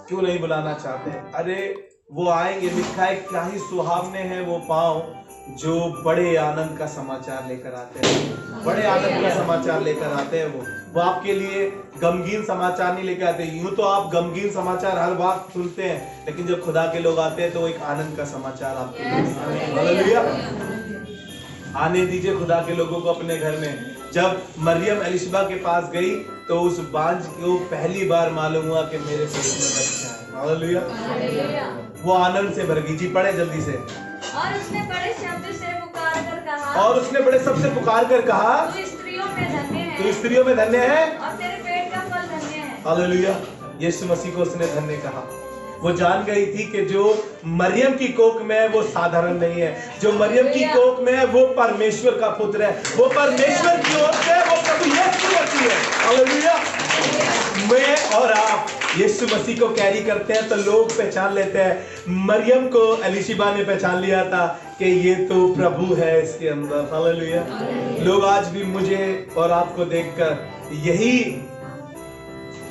क्यों नहीं बुलाना चाहते। अरे वो आएंगे, लिखा है क्या ही सुहावने हैं वो पांव जो बड़े आनंद का समाचार लेकर आते हैं। बड़े आनंद का समाचार लेकर आते हैं। वो आपके लिए गमगीन समाचार नहीं लेकर आते। यूं तो आप गमगीन समाचार हर बात सुनते हैं, लेकिन जब खुदा के लोग आते हैं तो एक आनंद का समाचार आपके लिए। हालेलुया। आने दीजिए खुदा के लोगों को अपने घर में। जब मरियम एलिशबा के पास गई तो उस बांझ को पहली बार मालूम हुआ कि मेरे पेट में बच्चा है। हालेलुया। वो आनंद से भर गई। जी पढ़े जल्दी से। और उसने बड़े शब्द से पुकार कर कहा, तू स्त्रियों में धन्य है और तेरे पेट का फल धन्य है। हालेलुया। यीशु मसीह को उसने धन्य कहा। वो जान गई थी कि जो मरियम की कोख में है वो साधारण नहीं है। जो मरियम की कोख में है वो परमेश्वर का पुत्र है। वो परमेश्वर की ओर से वो प्रभु यीशु मसीह है। हालेलुया। मैं और आप यीशु मसीह को कैरी करते हैं तो लोग पहचान लेते हैं। मरियम को एलिशिबा ने पहचान लिया था कि ये तो प्रभु है इसके अंदर। हालेलुया। लोग आज भी मुझे और आपको देखकर यही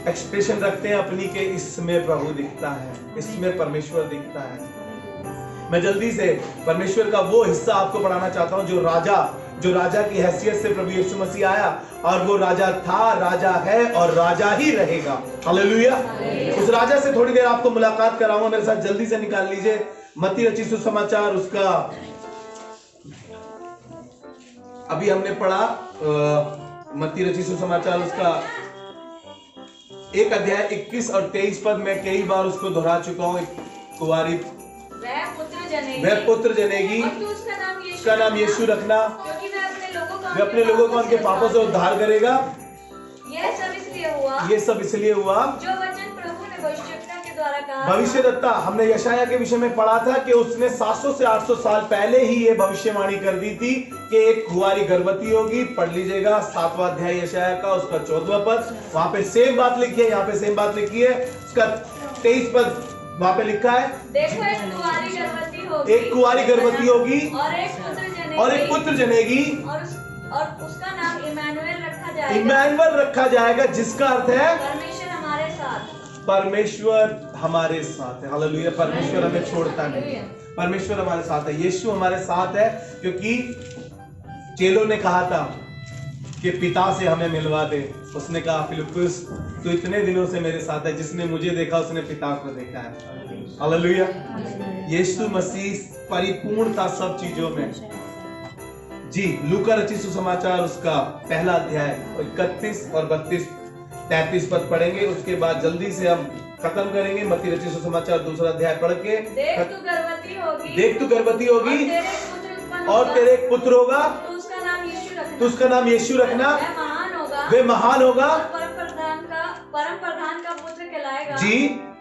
एक्सप्रेशन रखते हैं अपनी के इसमें प्रभु दिखता है, इसमें परमेश्वर दिखता है। मैं जल्दी से परमेश्वर का वो हिस्सा आपको पढ़ाना चाहता हूं जो राजा की हैसियत से प्रभु यीशु मसीह आया, और वो राजा था, राजा है और राजा ही रहेगा। हालेलुया। उस राजा से थोड़ी देर आपको मुलाकात कराऊंगा। मेरे साथ जल्दी से निकाल लीजिए मत्ती रचित सुसमाचार, उसका अभी हमने पढ़ा मत्ती रचित सुसमाचार, उसका 1 अध्याय 21 और 23 पद। मैं कई बार उसको दोहरा चुका हूँ। कुंवारी वह पुत्र जनेगी, उसका नाम यीशु रखना, क्योंकि वह अपने लोगों को उनके पापों से उद्धार करेगा। यह सब इसलिए हुआ जो वचन प्रभु ने भविष्यद्वक्ता के द्वारा कहा। भविष्यद्वक्ता, हमने यशाया के विषय में पढ़ा था कि उसने 700 से 800 साल पहले ही ये भविष्यवाणी कर दी थी कि एक कुंवारी गर्भवती होगी। पढ़ लीजिएगा 7वां अध्याय यशाया का, उसका 14वां पद। वहां पे सेम बात लिखी है, यहाँ पे सेम बात लिखी है। उसका 23 पद वहां पे लिखा है, देखो एक कुंवारी गर्भवती होगी और एक पुत्र जनेगी और उसका नाम इम्मानुएल रखा जाएगा, जिसका अर्थ है परमेश्वर हमारे साथ है। हालेलुया। परमेश्वर हमें छोड़ता नहीं, परमेश्वर हमारे साथ है। यीशु हमारे साथ है, क्योंकि चेलों ने कहा था कि पिता से हमें मिलवा दे। उसने कहा फिलिप्पुस, तू इतने दिनों से मेरे साथ है, जिसने मुझे देखा उसने पिता को देखा है। हालेलुया। यीशु मसीह परिपूर्ण था सब चीजों में। जी लूका रचित सुसमाचार, उसका 1 अध्याय 31 और 32-33 पद पढ़ेंगे। उसके बाद जल्दी से हम खत्म करेंगे। मत्ती रचित सुसमाचार 2 अध्याय पढ़ के, देख तू गर्भवती होगी और तेरे एक पुत्र होगा, तो उसका नाम यीशु रखना। वे महान होगा परम प्रधान का पुत्र कहलाएगा जी,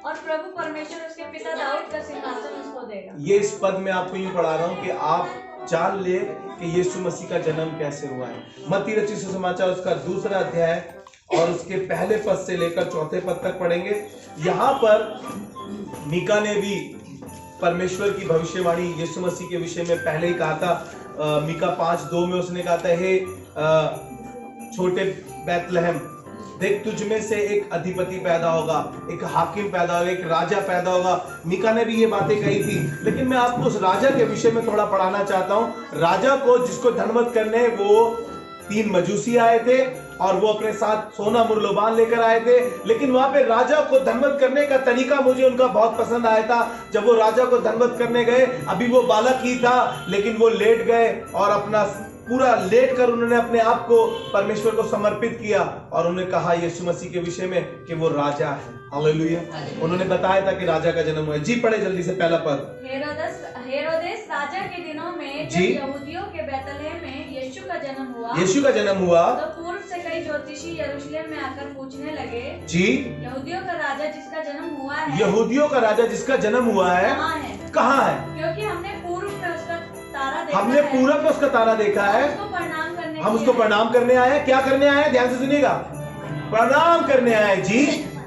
और प्रभु परमेश्वर उसके पिता दाऊद का सिंहासन उसको देगा। ये इस पद में आपको यूं पढ़ा रहा हूं कि आप जान ले कि यीशु मसीह का जन्म कैसे हुआ है। मत्ती रचित सुसमाचार, उसका 2 अध्याय और उसके पहले पद से लेकर 4 पद तक पढ़ेंगे। यहाँ पर मीका ने भी परमेश्वर की भविष्यवाणी यीशु मसीह के विषय में पहले ही कहा था। मीका 5:2 में उसने कहा था, हे छोटे बैतलहम, देख तुझ में से एक अधिपति पैदा होगा, एक हाकिम पैदा होगा, एक राजा पैदा होगा। मीका ने भी ये बातें कही थी। लेकिन मैं आपको उस राजा के विषय में थोड़ा पढ़ाना चाहता हूँ। राजा को जिसको धनवत करने वो 3 मजूसी आए थे और वो अपने साथ सोना मुरलोबान लेकर आए थे। लेकिन वहां पे राजा को धनवत करने का तरीका मुझे उनका बहुत पसंद आया था। जब वो राजा को धनवत करने गए, अभी वो बालक ही था, लेकिन वो लेट गए और अपना पूरा लेट कर उन्होंने अपने आप को परमेश्वर को समर्पित किया और उन्होंने कहा यीशु मसीह के विषय में कि वो राजा है। हालेलुया। उन्होंने बताया था कि राजा का जन्म हुआ है। जी पढ़े जल्दी से पहला पद। हेरोदेस राजा के दिनों में जब यहूदियों के बैतलहम में यीशु का जन्म हुआ, तो पूर्व से कई ज्योतिषी यरूशलेम में आकर पूछने लगे, जी, यहूदियों का राजा जिसका जन्म हुआ है, यहूदियों का राजा जिसका जन्म हुआ है कहाँ है? क्योंकि हमने पूर्व में उसका तारा देखा हमने पूरब में उसका तारा देखा है, हम उसको प्रणाम करने आए हैं। क्या करने आए हैं? ध्यान से सुनिएगा, प्रणाम करने आए। जी,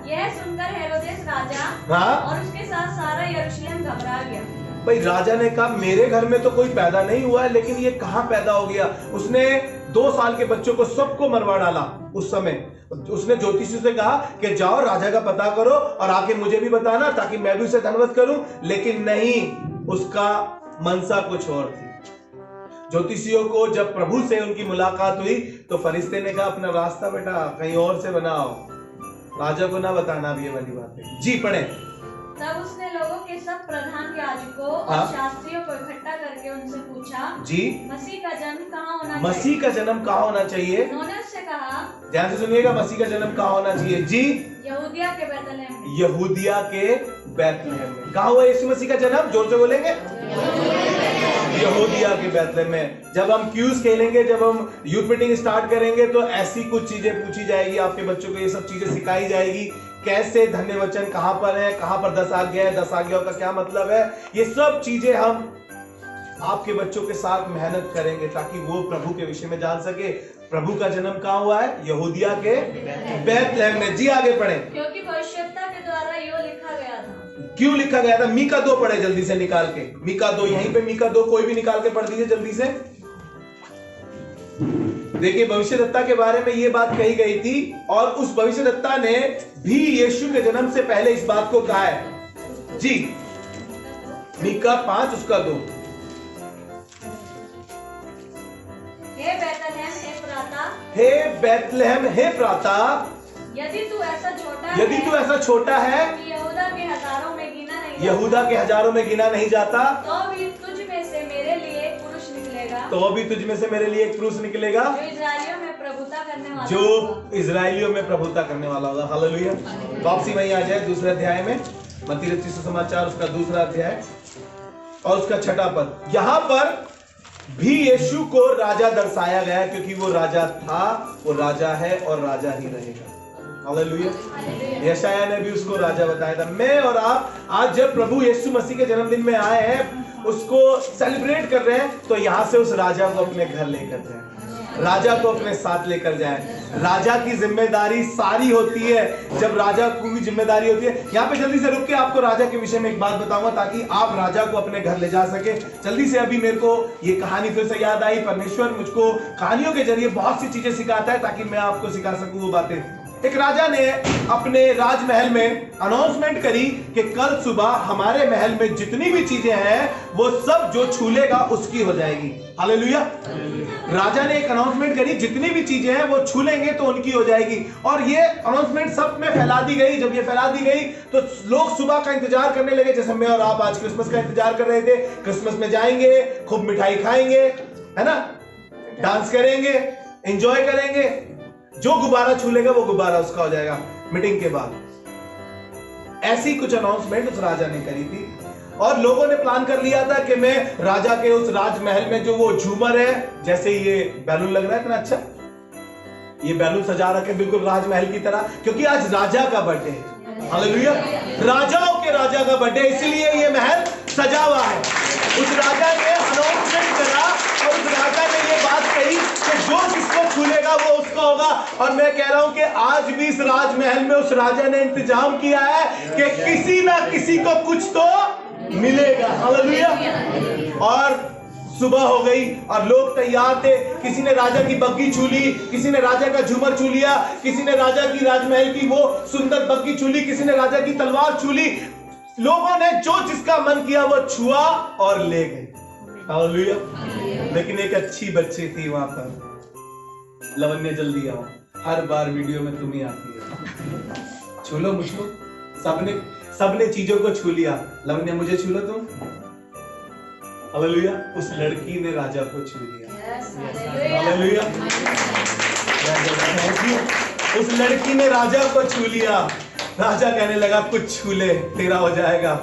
यह सुनकर हेरोदेस राजा हाँ, और उसके साथ सारा यरूशलेम घबरा गया। भाई राजा ने कहा मेरे घर में तो कोई पैदा नहीं हुआ है, लेकिन ये कहाँ पैदा हो गया? उसने 2 साल के बच्चों को सबको मरवा डाला। उस समय उसने ज्योतिषी से कहा कि जाओ राजा का पता करो और आके मुझे भी बताना ताकि मैं भी उसे धन्यवाद करूं, लेकिन नहीं, उसका मनसा कुछ और थी। ज्योतिषियों को जब प्रभु से उनकी मुलाकात हुई तो फरिश्ते ने कहा अपना रास्ता बेटा कहीं और से बनाओ, राजा को ना बताना भी ये वाली बातें। जी पढ़े। तब उसने लोगों के सब प्रधान याजकों और शास्त्रियों को इकट्ठा करके उनसे पूछा, जी, मसीह का जन्म कहाँ होना चाहिए? मसीह का जन्म कहाँ होना चाहिए? उन्होंने उससे कहा, ध्यान से सुनिएगा, मसीह का जन्म कहाँ होना चाहिए? जी, यहूदिया के बैतलहम में। यहूदिया के बैतलहम में। कहाँ हुआ यीशु मसीह का जन्म? जोर से बोलेंगे, यहूदिया के बैतलहम में। जब हम क्यूज खेलेंगे, जब हम यूथ मीटिंग स्टार्ट करेंगे तो ऐसी कुछ चीजें पूछी जाएगी, आपके बच्चों को ये सब चीजें सिखाई जाएगी, कैसे धन्य वचन कहां पर है, कहां पर 10 आज्ञा है, 10 आज्ञाओं का क्या मतलब है। ये सब चीजें हम आपके बच्चों के साथ मेहनत करेंगे ताकि वो प्रभु के विषय में जान सके। प्रभु का जन्म कहाँ हुआ है? यहूदिया के बैतलहम में। जी आगे पढ़े। क्योंकि भविष्यवक्ता के द्वारा यो लिखा गया था। क्यों लिखा गया था? मीका 2 पढ़े जल्दी से निकाल के। मीका 2, यहीं पे मीका 2 कोई भी निकाल के पढ़ दीजिए जल्दी से। देखिए भविष्यद्वक्ता के बारे में ये बात कही गई थी और उस भविष्यद्वक्ता ने भी यीशु के जन्म से पहले इस बात को कहा है। जी, मीका 5 उसका 2। हे बैतलहम एफ्राता, हे बैतलहम एफ्राता, यदि तू ऐसा छोटा है कि यहूदा के हजारों में गिना नहीं यहूदा के हजारों में गिना नहीं जाता, तो भी तुझ में से मेरे लिए एक पुरुष निकलेगा, तो भी तुझ में से मेरे लिए एक पुरुष निकलेगा जो इजराइलियों में प्रभुता करने वाला होगा। हालेलुया। वापसी वहीं आ जाए दूसरे अध्याय में, मत्ती रचित सुसमाचार उसका दूसरा अध्याय और उसका 6वां पद। यहां पर भी यीशु को राजा दर्शाया गया क्योंकि वो राजा था, वो राजा है और राजा ही रहेगा। हालेलुया। यशायाह ने भी उसको राजा बताया था। मैं और आप आज जब प्रभु यीशु मसीह के जन्मदिन में आए हैं, उसको सेलिब्रेट कर रहे हैं, तो यहां से उस राजा को अपने घर लेकर जाए, राजा को अपने साथ लेकर जाए। राजा की जिम्मेदारी सारी होती है, जब राजा को भी जिम्मेदारी होती है। यहाँ पे जल्दी से रुक के आपको राजा के विषय में एक बात बताऊंगा ताकि आप राजा को अपने घर ले जा सके। जल्दी से, अभी मेरे को ये कहानी फिर से याद आई। परमेश्वर मुझको कहानियों के जरिए बहुत सी चीजें सिखाता है ताकि मैं आपको सिखा सकूं वो बातें। एक राजा ने अपने राजमहल में अनाउंसमेंट करी कि कल सुबह हमारे महल में जितनी भी चीजें हैं वो सब जो छू लेगा उसकी हो जाएगी। हालेलुया। राजा ने एक अनाउंसमेंट करी, जितनी भी चीजें हैं वो छू लेंगे तो उनकी हो जाएगी। और ये अनाउंसमेंट सब में फैला दी गई। जब ये फैला दी गई तो लोग सुबह का इंतजार करने लगे, जैसे मैं और आप आज क्रिसमस का इंतजार कर रहे थे। क्रिसमस में जाएंगे, खूब मिठाई खाएंगे, है ना, डांस करेंगे, एंजॉय करेंगे। जो गुब्बारा छू लेगा वो गुब्बारा उसका हो जाएगा मीटिंग के बाद। ऐसी कुछ अनाउंसमेंट उस राजा ने करी थी और लोगों ने प्लान कर लिया था कि मैं राजा के उस राजमहल में जो वो झूमर है, जैसे ये बैलून लग रहा है इतना अच्छा, ये बैलून सजा रखे बिल्कुल राजमहल की तरह, क्योंकि आज राजा का बर्थडे है। हालेलुया। राजाओं के राजा का बर्थडे, इसलिए ये महल सजा हुआ है। उस राजा ने अनाउंसमेंट करा और उस राजा ने ये बात कही कि जो जिसको छूलेगा वो उसका होगा। और मैं कह रहा हूं कि आज भी इस राजमहल में उस राजा ने इंतजाम किया है कि किसी ना किसी को कुछ तो मिलेगा। हालेलुया। और सुबह हो गई और लोग तैयार थे। किसी ने राजा की बग्गी छू ली, किसी ने राजा का झूमर छू लिया, किसी ने राजा की राजमहल की वो सुंदर बग्गी छू ली, किसी ने राजा की तलवार छू ली। लोगों ने जो जिसका मन किया वो छुआ और ले गए। हालेलुया। लेकिन एक अच्छी बच्ची थी वहां पर। लवन्य जल्दी आओ, हर बार वीडियो में तुम ही आती है। छू लो मुझको। सबने चीजों को छू लिया। लवन्य मुझे छू लो तुम। हालेलुया। उस लड़की ने राजा को छू लिया। हालेलुया। उस लड़की ने राजा को छू लिया। राजा कहने लगा कुछ छू ले तेरा हो जाएगा,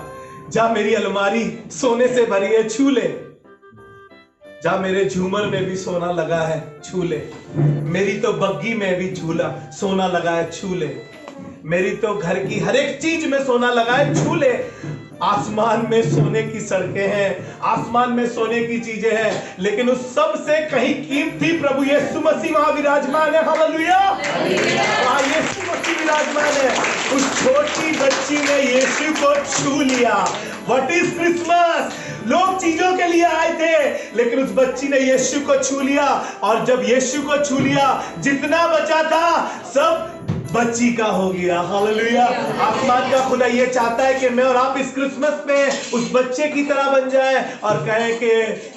जा मेरी अलमारी सोने से भरी है, छू ले। जा मेरे झूमर में भी सोना लगा है, छू ले। मेरी तो बग्गी में भी झूला सोना लगा है, छू ले। मेरी तो घर की हर एक चीज में सोना लगा है, छू ले। आसमान में सोने की सड़कें हैं, आसमान में सोने की चीजें हैं, लेकिन उस सब से कहीं कीमती प्रभु यीशु मसीह वहां विराजमान है। हालेलुया, वहां यीशु मसीह विराजमान है। उस छोटी बच्ची ने यीशु को छू लिया। What is Christmas? लोग चीजों के लिए आए थे, लेकिन उस बच्ची ने यीशु को छू लिया। और जब यीशु को छू लिया, जितना बचा था सब बच्ची का हो गया। हालेलुया। आसमान का खुदा ये चाहता है कि मैं और आप इस क्रिसमस में उस बच्चे की तरह बन जाए और कहें कि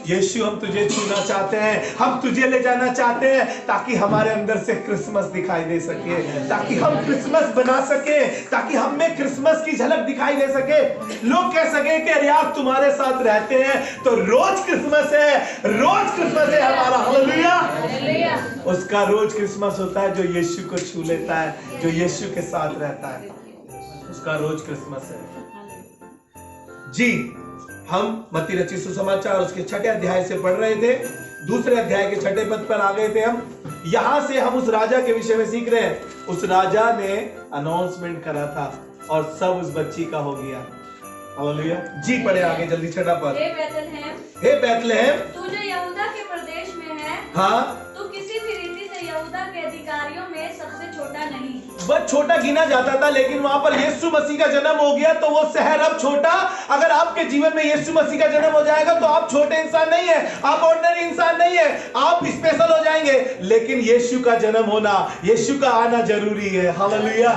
यीशु हम तुझे छूना चाहते हैं, हम तुझे ले जाना चाहते हैं, ताकि हमारे अंदर से क्रिसमस दिखाई दे सके, ताकि हम क्रिसमस बना सके, ताकि हम में क्रिसमस की झलक दिखाई दे सके। लोग कह सके कि अरे आप तुम्हारे साथ रहते हैं तो रोज क्रिसमस है, रोज क्रिसमस है हमारा। हालेलुया। उसका रोज क्रिसमस होता है जो यीशु को छू लेता है, जो यीशु के साथ रहता है, उसका रोज क्रिसमस है। जी, हम मत्ती रचित सुसमाचार उसके 6 अध्याय से पढ़ रहे थे। दूसरे अध्याय के 6 पद पर आ गए थे हम। यहां से हम उस राजा के विषय में सीख रहे हैं। उस राजा ने अनाउंसमेंट करा था और सब उस बच्ची का हो गया। हालेलुया। जी, पढ़े आगे जल्दी 6 पद। हे बैतलहम, तू जो यहूदा के प्रदेश में है, हाँ, तू किसी भी रीति से यहूदा के अधिकारियों में सबसे छोटा नहीं। बस छोटा गिना जाता था, लेकिन वहां पर यीशु मसीह का जन्म हो गया तो वो शहर अब छोटा। अगर आपके जीवन में यीशु मसीह का जन्म हो जाएगा तो आप छोटे इंसान नहीं है, आप ऑर्डिनरी इंसान नहीं है, आप स्पेशल हो जाएंगे। लेकिन यीशु का जन्म होना, यीशु का आना जरूरी है। हालेलुया।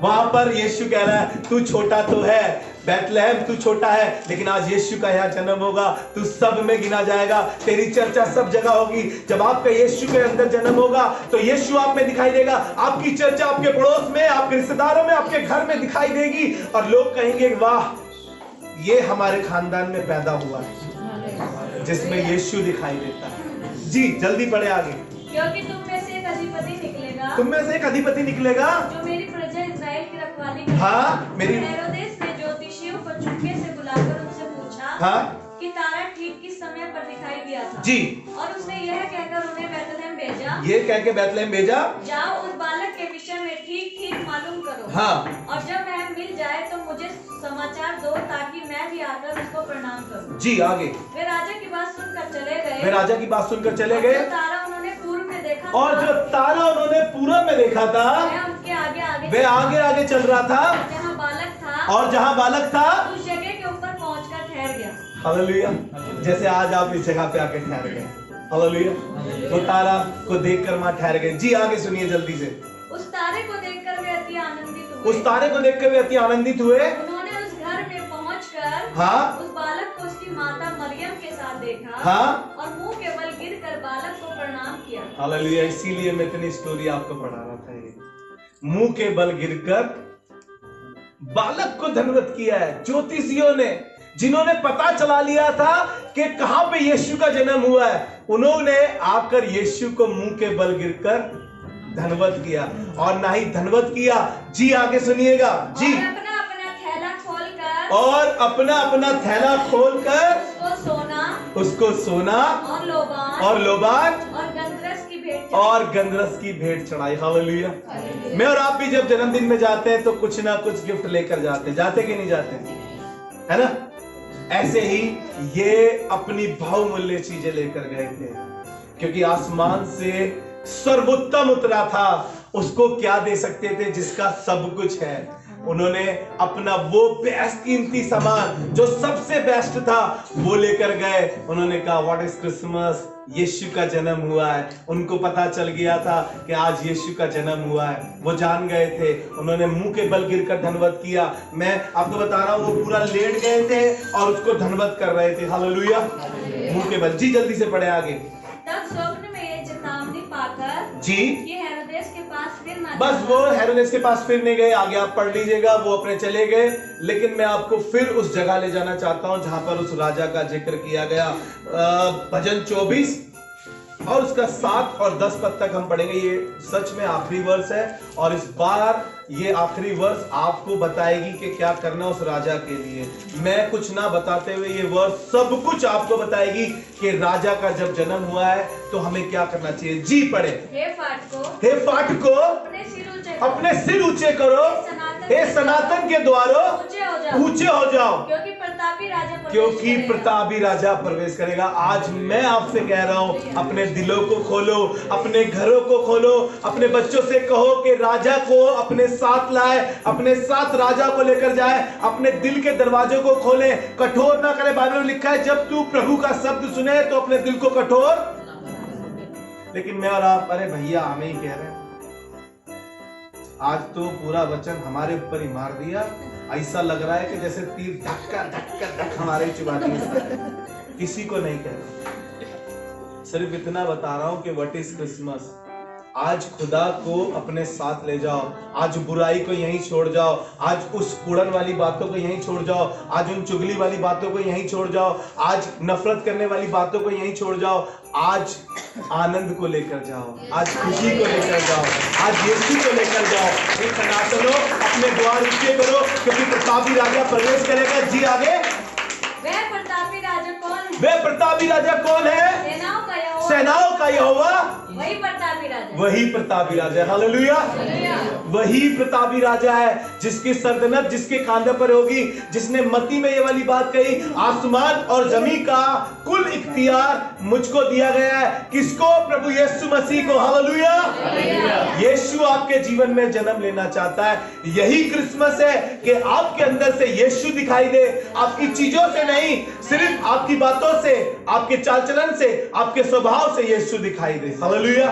वहां पर यीशु कह रहा है तू छोटा तो है बैतलहम, तू छोटा है, लेकिन आज यीशु का यहाँ जन्म होगा, तू सब में गिना जाएगा, तेरी चर्चा सब जगह होगी। जब आपका यीशु के अंदर जन्म होगा तो यीशु आप में दिखाई देगा, आपकी चर्चा आपके पड़ोस में, आपके रिश्तेदारों में, आपके घर में दिखाई देगी और लोग कहेंगे वाह ये हमारे खानदान में पैदा हुआ है जिसमें यीशु दिखाई देता है। जी, जल्दी पढ़े आगे। क्योंकि तुम में से एक अधिपति निकलेगा, तुम में से एक अधिपति निकलेगा जो मेरी प्रजा इस्राएल की रखवाली करेगा। हाँ, मेरी हेरोदेस ने ज्योतिषियों को चुपके से बुलाकर उनसे पूछा हाँ कि तारा ठीक किस समय पर दिखाई दिया था। जी, और उसने यह कहकर उन्हें बैतलहम भेजा, ये कह के बैतलहम भेजा, जाओ उस बालक के विषय में ठीक ठीक मालूम करो। हाँ, और जब वह मिल जाए तो मुझे समाचार दो, ताकि मैं भी आकर उसको प्रणाम करूं। जी, आगे। वे राजा की बात सुनकर चले गए। वे राजा की बात सुनकर चले गए। जो तारा उन्होंने पूर्व में देखा और था, जो तारा उन्होंने पूरब में देखा था वह उनके आगे आगे वे आगे आगे चल रहा था, जहाँ बालक था, और जहां बालक था उस जगह के ऊपर पहुंचकर ठहर गया। हालेलुया। जैसे आज आप इस जगह पे आके ठहर गए। हालेलुया। वो तारा को देखकर वहां ठहर गए। जी, आगे सुनिए जल्दी से। उस तारे को देखकर वे अति आनंदित हुए। उस तारे को देखकर वे अति आनंदित हुए। उन्होंने उस घर में पहुंचकर हाँ, उस बालक को उसकी माता मरियम के साथ देखा। हाँ, और मुंह के बल गिरकर बालक को प्रणाम किया। हालेलुया। इसीलिए मैं इतनी स्टोरी आपको पढ़ा रहा था। ये मुंह के बल गिरकर बालक को धन्यवाद किया है। ज्योतिषियों ने, जिन्होंने पता चला लिया था कि कहां पे यीशु का जन्म हुआ है, उन्होंने आकर यीशु को मुंह के बल गिरकर धन्यवाद किया। और ना ही धन्यवाद किया, जी आगे सुनिएगा। जी, और अपना अपना थैला खोलकर, और अपना अपना थैला खोलकर उसको सोना और लोबान और लोबान और गंधरस की भेंट और गंधरस की भेंट चढ़ाई। हालेलुया। मैं और आप भी जब जन्मदिन में जाते हैं तो कुछ ना कुछ गिफ्ट लेकर जाते कि नहीं जाते, है ना? ऐसे ही ये अपनी बहुमूल्य चीजें लेकर गए थे, क्योंकि आसमान से सर्वोत्तम उतरा था। उसको क्या दे सकते थे जिसका सब कुछ है? उन्होंने अपना वो बेस्ट कीमती सामान जो सबसे बेस्ट था वो लेकर गए। उन्होंने कहा व्हाट इज क्रिसमस, यीशु का जन्म हुआ है। उनको पता चल गया था कि आज यीशु का जन्म हुआ है, वो जान गए थे। उन्होंने मुंह के बल गिरकर धन्यवाद किया। मैं आपको बता रहा हूं, वो पूरा लेट गए थे और उसको धन्यवाद कर रहे थे। हालेलुया। मुंह के बल। जी, जल्दी से पढ़े आगे। तब स्वप्न में ये चेतावनी पाकर जी, कि हेरोदेस के पास फिर न बस जाना। वो हेरोदेस के पास फिर नहीं गए। आगे आप पढ़ लीजिएगा, वो अपने चले गए। लेकिन मैं आपको फिर उस जगह ले जाना चाहता हूं जहां पर उस राजा का जिक्र किया गया। भजन 24 और उसका 7 और 10 पद तक हम पढ़ेंगे। ये सच में आखिरी वर्ष है और इस बार ये आखिरी वर्ष आपको बताएगी कि क्या करना उस राजा के लिए। मैं कुछ ना बताते हुए ये वर्ष सब कुछ आपको बताएगी कि राजा का जब जन्म हुआ है तो हमें क्या करना चाहिए। जी पढ़े। हे फाटको अपने सिर ऊंचे करो, हे सनातन के द्वारों ऊंचे हो जाओ, क्योंकि प्रतापी राजा प्रवेश करेगा। आज मैं आपसे कह रहा हूं, अपने दिलों को खोलो, अपने घरों को खोलो, अपने बच्चों से कहो कि राजा को अपने साथ लाए, अपने साथ राजा को लेकर जाए, अपने दिल के दरवाजों को खोले, कठोर ना करे। बाइबल में लिखा है जब तू प्रभु का शब्द सुने तो अपने दिल को कठोर। लेकिन मैं और आप, अरे भैया हमें ही कह रहे हैं, आज तो पूरा वचन हमारे ऊपर ही मार दिया। ऐसा लग रहा है कि जैसे तीर धक्का धक्का धक हमारे चुबा दिया। किसी को नहीं कह रहा, सिर्फ इतना बता रहा हूं कि व्हाट इज क्रिसमस। आज खुदा को अपने साथ ले जाओ, आज बुराई को यहीं छोड़ जाओ, आज उस कूड़न वाली बातों को यहीं छोड़ जाओ, आज उन चुगली वाली बातों को यहीं छोड़ जाओ, आज नफरत करने वाली बातों को यहीं छोड़ जाओ, आज आनंद को लेकर जाओ, आज खुशी को लेकर जाओ, आज यीशु को लेकर जाओ। एक सनातनों अपने द्वार ऊंचे करो, क्योंकि प्रतापी राजा प्रवेश करेगा। जी आगे। वह प्रतापी राजा कौन है? वह प्रतापी राजा कौन है? सेनाओं का यहोवा, वही प्रतापी राजा, वही प्रतापी राजा। हालेलुया। वही प्रतापी राजा है जिसकी सल्तनत जिसके कांधे पर होगी, जिसने मत्ती में ये वाली बात कही, आसमान और जमीन का कुल इख्तियार मुझको दिया गया है। किसको? प्रभु यीशु मसीह को। हालेलुया। यीशु आपके जीवन में जन्म लेना चाहता है। यही क्रिसमस है कि आपके अंदर से यीशु दिखाई दे, आपकी चीजों से नहीं, सिर्फ आपकी बातों से, आपके चाल चलन से, आपके स्वभाव से यीशु दिखाई दे। हालेलुया।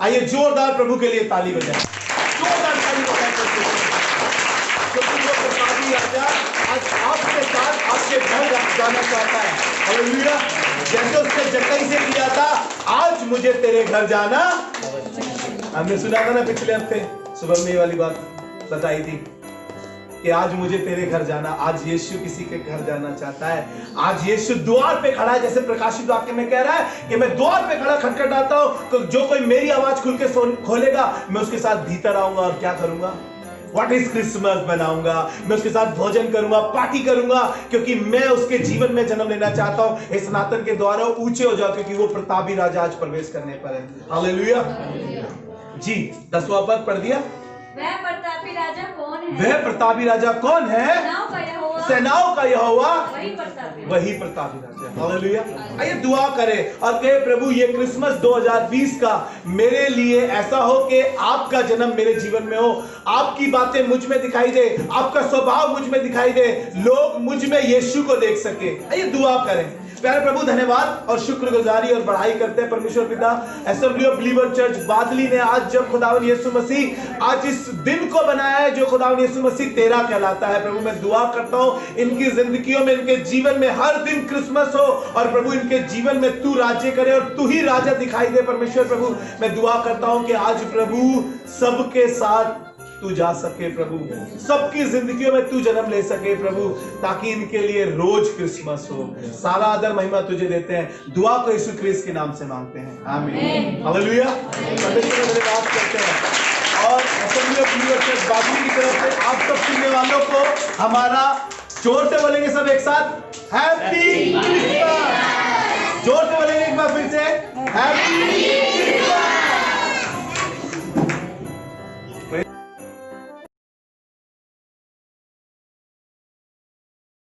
आइए जोरदार प्रभु के लिए ताली बजाएं, जोरदार ताली बजाएं। क्योंकि वो प्रतापी राजा आज आपके साथ आपके घर जाना चाहता है। हालेलुया। जैसे उसने जक्कई से किया था, आज मुझे तेरे घर जाना। हमने सुना था ना पिछले हफ्ते सुबह में ये वाली बात बताई थी कि आज मुझे तेरे घर जाना। आज यीशु किसी के घर जाना चाहता है। आज यीशु द्वार पे खड़ा है, जैसे प्रकाशित वाक्य में कह रहा है कि मैं द्वार पे खड़ा खटखटाता हूं, तो जो कोई मेरी आवाज खुल के खोलेगा, मैं उसके साथ भीतर आऊंगा और क्या करूंगा? व्हाट इज क्रिसमस बनाऊंगा, मैं उसके साथ भोजन करूंगा, पार्टी करूंगा, क्योंकि मैं उसके जीवन में जन्म लेना चाहता हूं। इस सनातन के द्वारा ऊंचे हो जाओ, क्योंकि वो प्रतापी राजा आज प्रवेश करने पर है। हालेलुया। जी 10वां पद पढ़ दिया। वह प्रतापी राजा कौन है? वह प्रतापी राजा कौन है? सेनाओं का यहोवा, वही प्रतापी राजा। हालेलुया। आइए दुआ करें और कहे प्रभु ये क्रिसमस 2020 का मेरे लिए ऐसा हो कि आपका जन्म मेरे जीवन में हो, आपकी बातें मुझ में दिखाई दे, आपका स्वभाव मुझ में दिखाई दे, लोग मुझ में यीशु को देख सके। आइए दुआ करें। प्यारे प्रभु धन्यवाद और शुक्रगुजारी और बढ़ाई करते हैं परमेश्वर पिता, असेंबली ऑफ बिलीवर चर्च बादली ने आज जब खुदावन यीशु मसीह आज इस दिन को बनाया है जो खुदावन यीशु मसीह तेरा कहलाता है। प्रभु मैं दुआ करता हूं इनकी जिंदगियों में, इनके जीवन में हर दिन क्रिसमस हो और प्रभु इनके जीवन में तू राज्य करे और तू ही राजा दिखाई दे। परमेश्वर प्रभु मैं दुआ करता हूं कि आज प्रभु सबके साथ तू जा सके, प्रभु सबकी जिंदगियों में तू जन्म ले सके प्रभु, ताकि इनके लिए रोज क्रिसमस हो। सारा आदर महिमा तुझे देते हैं, दुआ को यीशु ख्रीस्त के नाम से मांगते हैं, आमीन। हालेलुया। परमेश्वर धन्यवाद करते हैं और असेंबली ऑफ बिलीवर चर्च बादली की तरफ से आप सब सुनने वालों को हमारा जोर से बोलेंगे सब एक साथ, हैप्पी क्रिसमस। जोर से बोलेंगे एक बार फिर से, हैप्पी